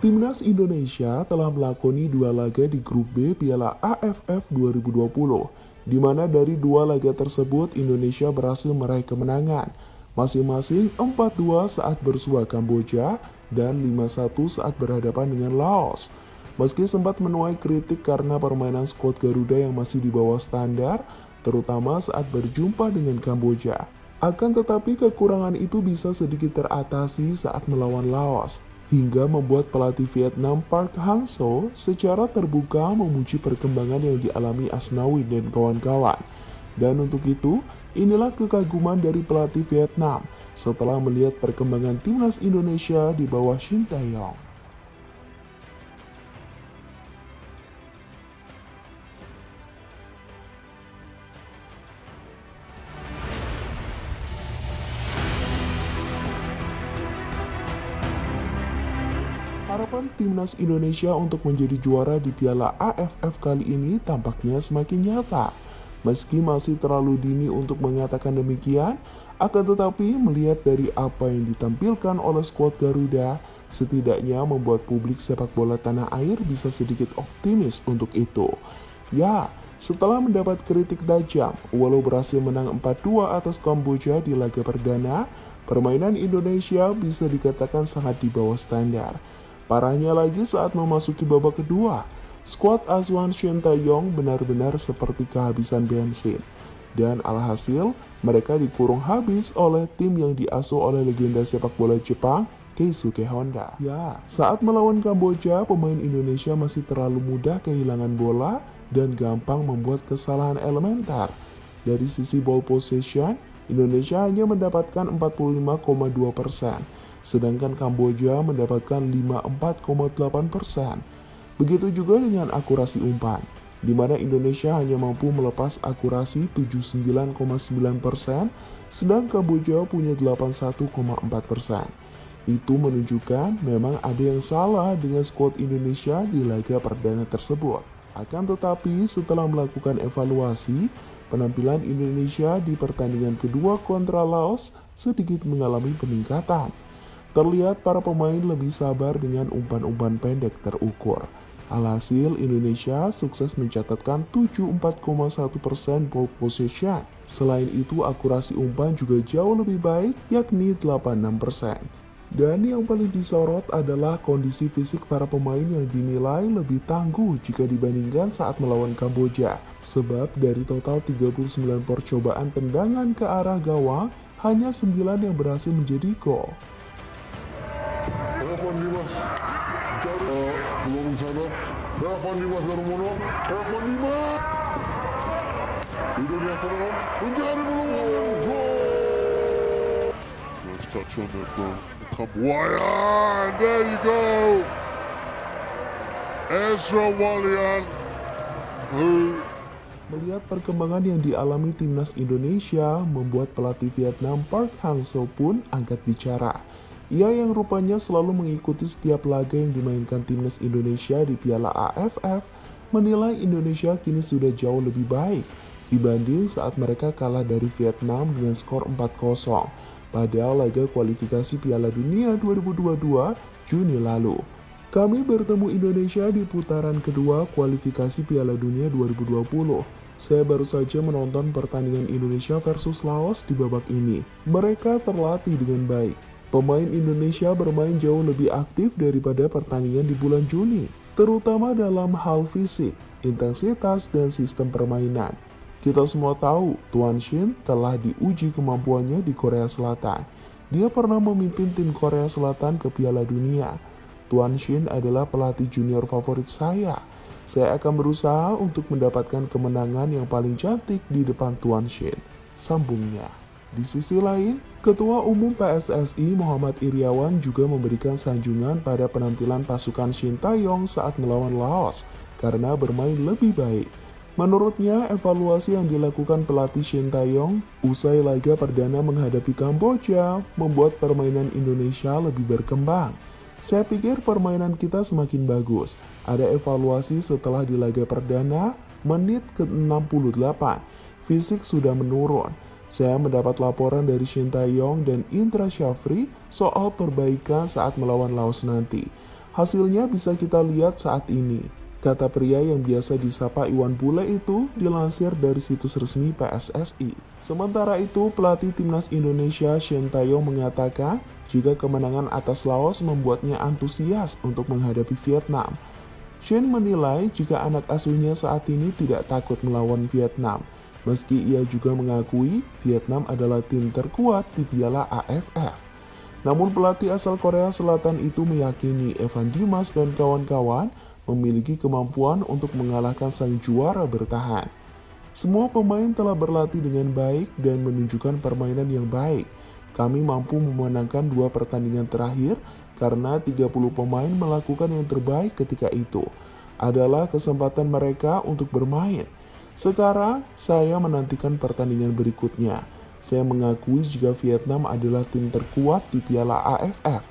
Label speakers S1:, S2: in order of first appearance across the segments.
S1: Timnas Indonesia telah melakoni dua laga di grup B Piala AFF 2020, di mana dari dua laga tersebut Indonesia berhasil meraih kemenangan, masing-masing 4-2 saat bersua Kamboja dan 5-1 saat berhadapan dengan Laos. Meski sempat menuai kritik karena permainan skuad Garuda yang masih di bawah standar, terutama saat berjumpa dengan Kamboja. Akan tetapi kekurangan itu bisa sedikit teratasi saat melawan Laos, hingga membuat pelatih Vietnam Park Hang-seo secara terbuka memuji perkembangan yang dialami Asnawi dan kawan-kawan. Dan untuk itu, inilah kekaguman dari pelatih Vietnam setelah melihat perkembangan timnas Indonesia di bawah Shin Tae-yong. Harapan timnas Indonesia untuk menjadi juara di Piala AFF kali ini tampaknya semakin nyata. Meski masih terlalu dini untuk mengatakan demikian, akan tetapi melihat dari apa yang ditampilkan oleh skuad Garuda, setidaknya membuat publik sepak bola tanah air bisa sedikit optimis untuk itu. Ya, setelah mendapat kritik tajam, walau berhasil menang 4-2 atas Kamboja di laga perdana, permainan Indonesia bisa dikatakan sangat di bawah standar. Parahnya lagi saat memasuki babak kedua, skuad asuhan Shin Tae-yong benar-benar seperti kehabisan bensin. Dan alhasil, mereka dikurung habis oleh tim yang diasuh oleh legenda sepak bola Jepang, Keisuke Honda. Ya, saat melawan Kamboja, pemain Indonesia masih terlalu mudah kehilangan bola dan gampang membuat kesalahan elementer. Dari sisi ball possession, Indonesia hanya mendapatkan 45,2%. Sedangkan Kamboja mendapatkan 54,8%. Begitu juga dengan akurasi umpan, di mana Indonesia hanya mampu melepas akurasi 79,9%, sedang Kamboja punya 81,4%. Itu menunjukkan memang ada yang salah dengan skuad Indonesia di laga perdana tersebut. Akan tetapi setelah melakukan evaluasi, penampilan Indonesia di pertandingan kedua kontra Laos sedikit mengalami peningkatan. Terlihat para pemain lebih sabar dengan umpan-umpan pendek terukur. Alhasil, Indonesia sukses mencatatkan 74,1% ball possession. Selain itu, akurasi umpan juga jauh lebih baik, yakni 86%. Dan yang paling disorot adalah kondisi fisik para pemain yang dinilai lebih tangguh jika dibandingkan saat melawan Kamboja. Sebab dari total 39 percobaan tendangan ke arah gawang, hanya 9 yang berhasil menjadi gol.
S2: Evan Dimas belum sana. Evan Dimas Darmono. Evan Dimas sudah dilaksanakan mencari peluang gol. Nice touch on that from Kambuaya. There you go. Ezra Walian.
S1: Melihat perkembangan yang dialami timnas Indonesia, membuat pelatih Vietnam Park Hang-seo pun angkat bicara. Ia yang rupanya selalu mengikuti setiap laga yang dimainkan timnas Indonesia di Piala AFF, menilai Indonesia kini sudah jauh lebih baik dibanding saat mereka kalah dari Vietnam dengan skor 4-0 pada laga kualifikasi Piala Dunia 2022 Juni lalu. Kami bertemu Indonesia di putaran kedua kualifikasi Piala Dunia 2020. Saya baru saja menonton pertandingan Indonesia versus Laos di babak ini. Mereka terlatih dengan baik. Pemain Indonesia bermain jauh lebih aktif daripada pertandingan di bulan Juni, terutama dalam hal fisik, intensitas, dan sistem permainan. Kita semua tahu, Tuan Shin telah diuji kemampuannya di Korea Selatan. Dia pernah memimpin tim Korea Selatan ke Piala Dunia. Tuan Shin adalah pelatih junior favorit saya. Saya akan berusaha untuk mendapatkan kemenangan yang paling cantik di depan Tuan Shin, sambungnya. Di sisi lain, Ketua Umum PSSI Muhammad Iriawan juga memberikan sanjungan pada penampilan pasukan Shin Tae-yong saat melawan Laos karena bermain lebih baik. Menurutnya, evaluasi yang dilakukan pelatih Shin Tae-yong usai laga perdana menghadapi Kamboja membuat permainan Indonesia lebih berkembang. Saya pikir permainan kita semakin bagus. Ada evaluasi setelah di laga perdana, menit ke-68. Fisik sudah menurun. Saya mendapat laporan dari Shin Tae-yong dan Indra Syafri soal perbaikan saat melawan Laos nanti. Hasilnya bisa kita lihat saat ini, kata pria yang biasa disapa Iwan Bule itu dilansir dari situs resmi PSSI. Sementara itu, pelatih timnas Indonesia Shin Tae-yong mengatakan jika kemenangan atas Laos membuatnya antusias untuk menghadapi Vietnam. Shin menilai jika anak asuhnya saat ini tidak takut melawan Vietnam, meski ia juga mengakui Vietnam adalah tim terkuat di Piala AFF. Namun pelatih asal Korea Selatan itu meyakini Evan Dimas dan kawan-kawan memiliki kemampuan untuk mengalahkan sang juara bertahan. Semua pemain telah berlatih dengan baik dan menunjukkan permainan yang baik. Kami mampu memenangkan 2 pertandingan terakhir karena 30 pemain melakukan yang terbaik ketika itu. Adalah kesempatan mereka untuk bermain. Sekarang saya menantikan pertandingan berikutnya. Saya mengakui jika Vietnam adalah tim terkuat di Piala AFF.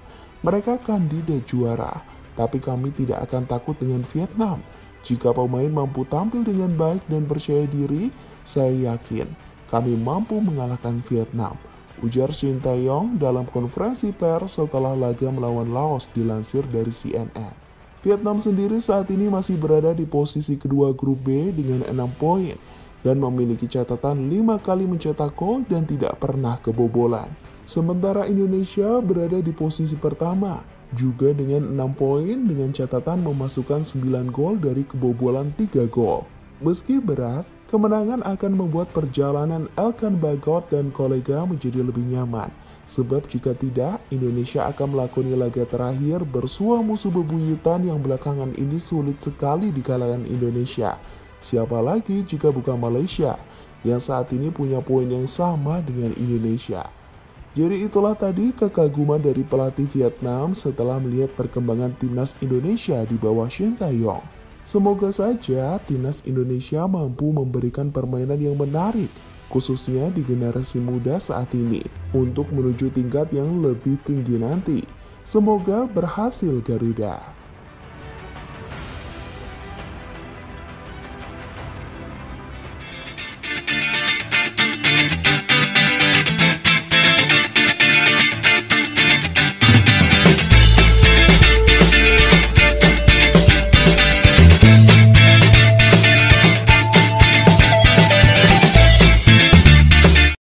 S1: Mereka kandidat juara, tapi kami tidak akan takut dengan Vietnam. Jika pemain mampu tampil dengan baik dan percaya diri, saya yakin kami mampu mengalahkan Vietnam, ujar Shin Tae-yong dalam konferensi pers setelah laga melawan Laos dilansir dari CNN. Vietnam sendiri saat ini masih berada di posisi kedua grup B dengan 6 poin. Dan memiliki catatan 5 kali mencetak gol dan tidak pernah kebobolan. Sementara Indonesia berada di posisi pertama, juga dengan 6 poin dengan catatan memasukkan 9 gol dari kebobolan 3 gol. Meski berat, kemenangan akan membuat perjalanan Elkan Bagot dan kolega menjadi lebih nyaman. Sebab jika tidak, Indonesia akan melakoni laga terakhir bersua musuh bebuyutan yang belakangan ini sulit sekali di kalangan Indonesia. Siapa lagi jika bukan Malaysia yang saat ini punya poin yang sama dengan Indonesia. Jadi itulah tadi kekaguman dari pelatih Vietnam setelah melihat perkembangan timnas Indonesia di bawah Shin Tae-yong. Semoga saja timnas Indonesia mampu memberikan permainan yang menarik, khususnya di generasi muda saat ini, untuk menuju tingkat yang lebih tinggi nanti. Semoga berhasil Garuda.